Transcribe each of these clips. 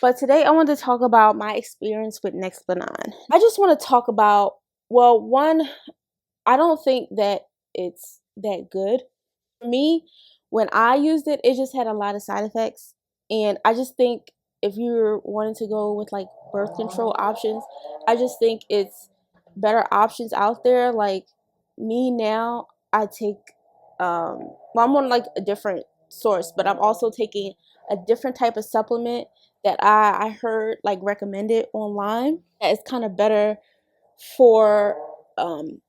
But today I want to talk about my experience with Nexplanon. I just want to talk about, well, one, I don't think that it's that good. For me, when I used it, it just had a lot of side effects. And I just think if you're wanting to go with like birth control options, I just think it's better options out there. Like me now, I take, well, I'm on like a different source, but I'm also taking a different type of supplement that I heard like recommended online. It's kind of better for, um,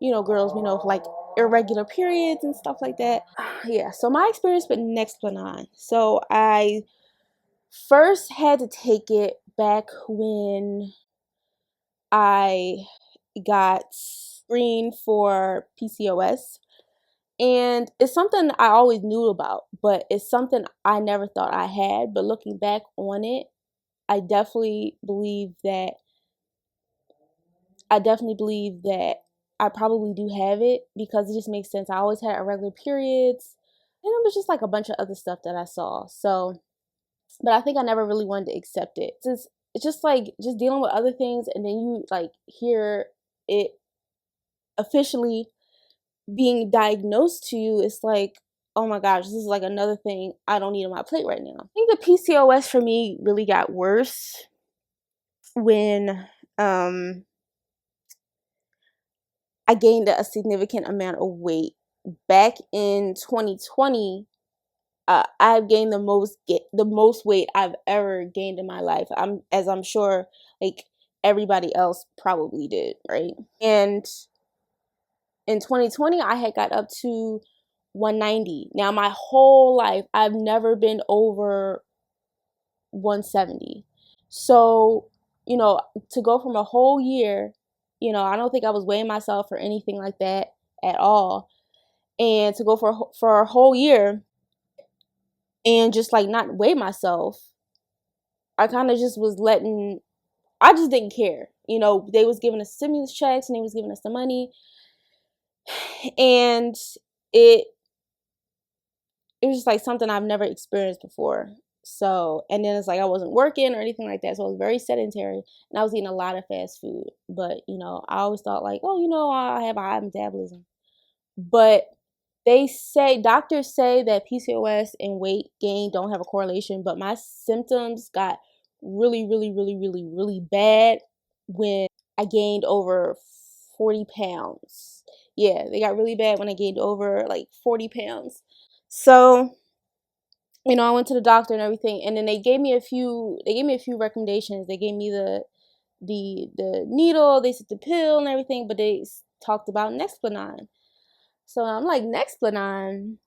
girls, like irregular periods and stuff like that. Yeah, so my experience with Nexplanon. So I first had to take it back when I got screened for PCOS. And it's something I always knew about, but it's something I never thought I had. But looking back on it, I definitely believe that I definitely believe that I probably do have it because it just makes sense. I always had irregular periods, and it was just like a bunch of other stuff that I saw. So, but I think I never really wanted to accept it. It's just like just dealing with other things, and then you like hear it officially being diagnosed to you. It's like, oh my gosh, this is like another thing I don't need on my plate right now. I think the PCOS for me really got worse when I gained a significant amount of weight. Back in 2020, I've gained the most weight I've ever gained in my life. I'm sure like everybody else probably did, right? And in 2020, I had got up to 190. Now my whole life, I've never been over 170. So, to go from a whole year, I don't think I was weighing myself or anything like that at all. And to go for a whole year and just like not weigh myself, I kind of just was I just didn't care. They was giving us stimulus checks and they was giving us the money, and it it was just like something I've never experienced before. So, and then it's like I wasn't working or anything like that. So I was very sedentary and I was eating a lot of fast food. But, I always thought like, oh, I have a high metabolism. But doctors say that PCOS and weight gain don't have a correlation, but my symptoms got really, really, really, really, really bad when I gained over 40 pounds. Yeah, they got really bad when I gained over like 40 pounds. So, I went to the doctor and everything, and then they gave me a few recommendations. They gave me the needle, they said the pill and everything, but they talked about Nexplanon. So I'm like, Nexplanon,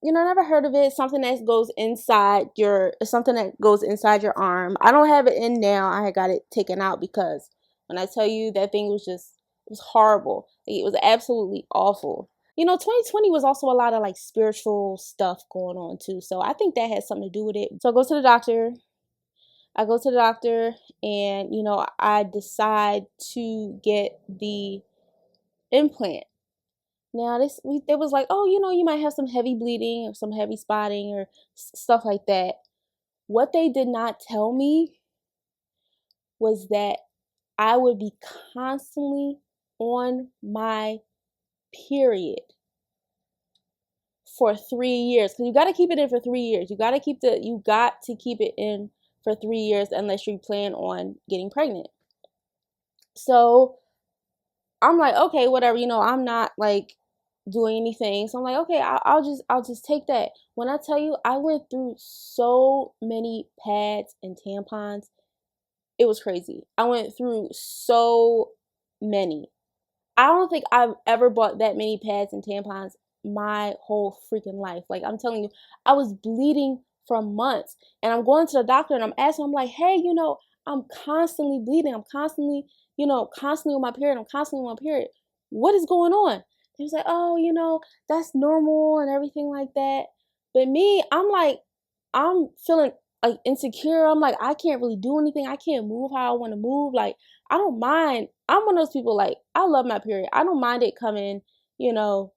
never heard of it. Something that goes inside your arm. I don't have it in now. I had got it taken out because when I tell you that thing it was horrible. Like, it was absolutely awful. 2020 was also a lot of like spiritual stuff going on too. So I think that has something to do with it. So I go to the doctor and, I decide to get the implant. Now, they was like, oh, you might have some heavy bleeding or some heavy spotting or stuff like that. What they did not tell me was that I would be constantly on my period for 3 years, because you got to keep it in for 3 years. You got to keep it in for 3 years unless you plan on getting pregnant. So I'm like, okay, whatever. I'm not like doing anything. So I'm like, okay, I'll just take that. When I tell you, I went through so many pads and tampons, it was crazy. I went through so many. I don't think I've ever bought that many pads and tampons my whole freaking life. Like, I'm telling you, I was bleeding for months. And I'm going to the doctor and I'm asking, I'm like, hey, I'm constantly bleeding. I'm constantly, constantly on my period. I'm constantly on my period. What is going on? He was like, oh, that's normal and everything like that. But me, I'm like, I'm feeling like insecure. I'm like, I can't really do anything. I can't move how I want to move. Like, I don't mind. I'm one of those people, like, I love my period. I don't mind it coming, you know,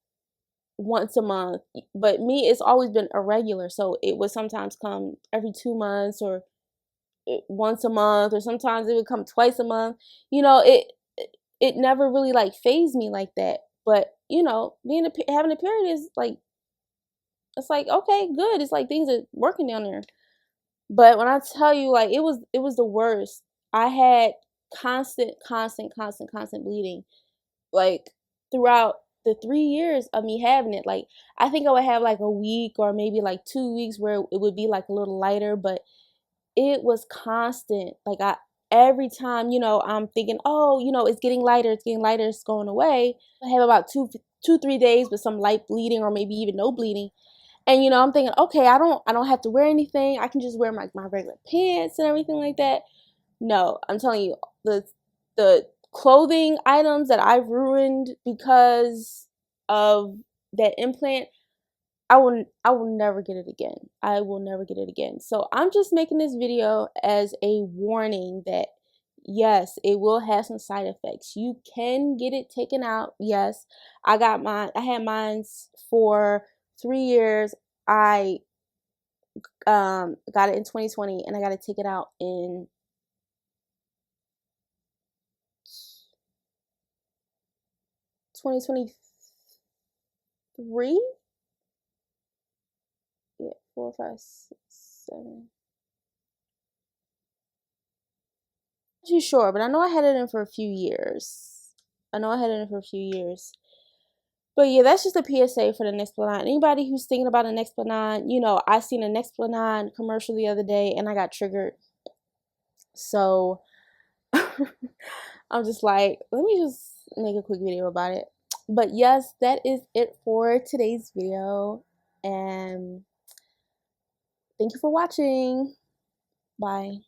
once a month. But me, it's always been irregular. So it would sometimes come every 2 months, or once a month, or sometimes it would come twice a month. You know, it never really like phased me like that. But you know, having a period is like, it's like, okay, good. It's like things are working down there. But when I tell you, like, it was the worst. I had constant bleeding, like, throughout the 3 years of me having it. Like, I think I would have like a week or maybe like 2 weeks where it would be like a little lighter, but it was constant. Like, every time, I'm thinking, oh, it's getting lighter, it's going away. I have about 3 days with some light bleeding or maybe even no bleeding. And I'm thinking, okay, I don't have to wear anything. I can just wear my regular pants and everything like that. No, I'm telling you, the clothing items that I've ruined because of that implant, I will never get it again. I will never get it again. So I'm just making this video as a warning that yes, it will have some side effects. You can get it taken out. Yes, I had mine for 3 years. I got it in 2020, and I got to take it out in 2023. Yeah, 4, 5, 6, 7. Not too sure, but I know I had it in for a few years. I know I had it in for a few years. But yeah, that's just a PSA for the Nexplanon. Anybody who's thinking about a Nexplanon, I seen a Nexplanon commercial the other day and I got triggered. So I'm just like, let me just make a quick video about it. But yes, that is it for today's video. And thank you for watching. Bye.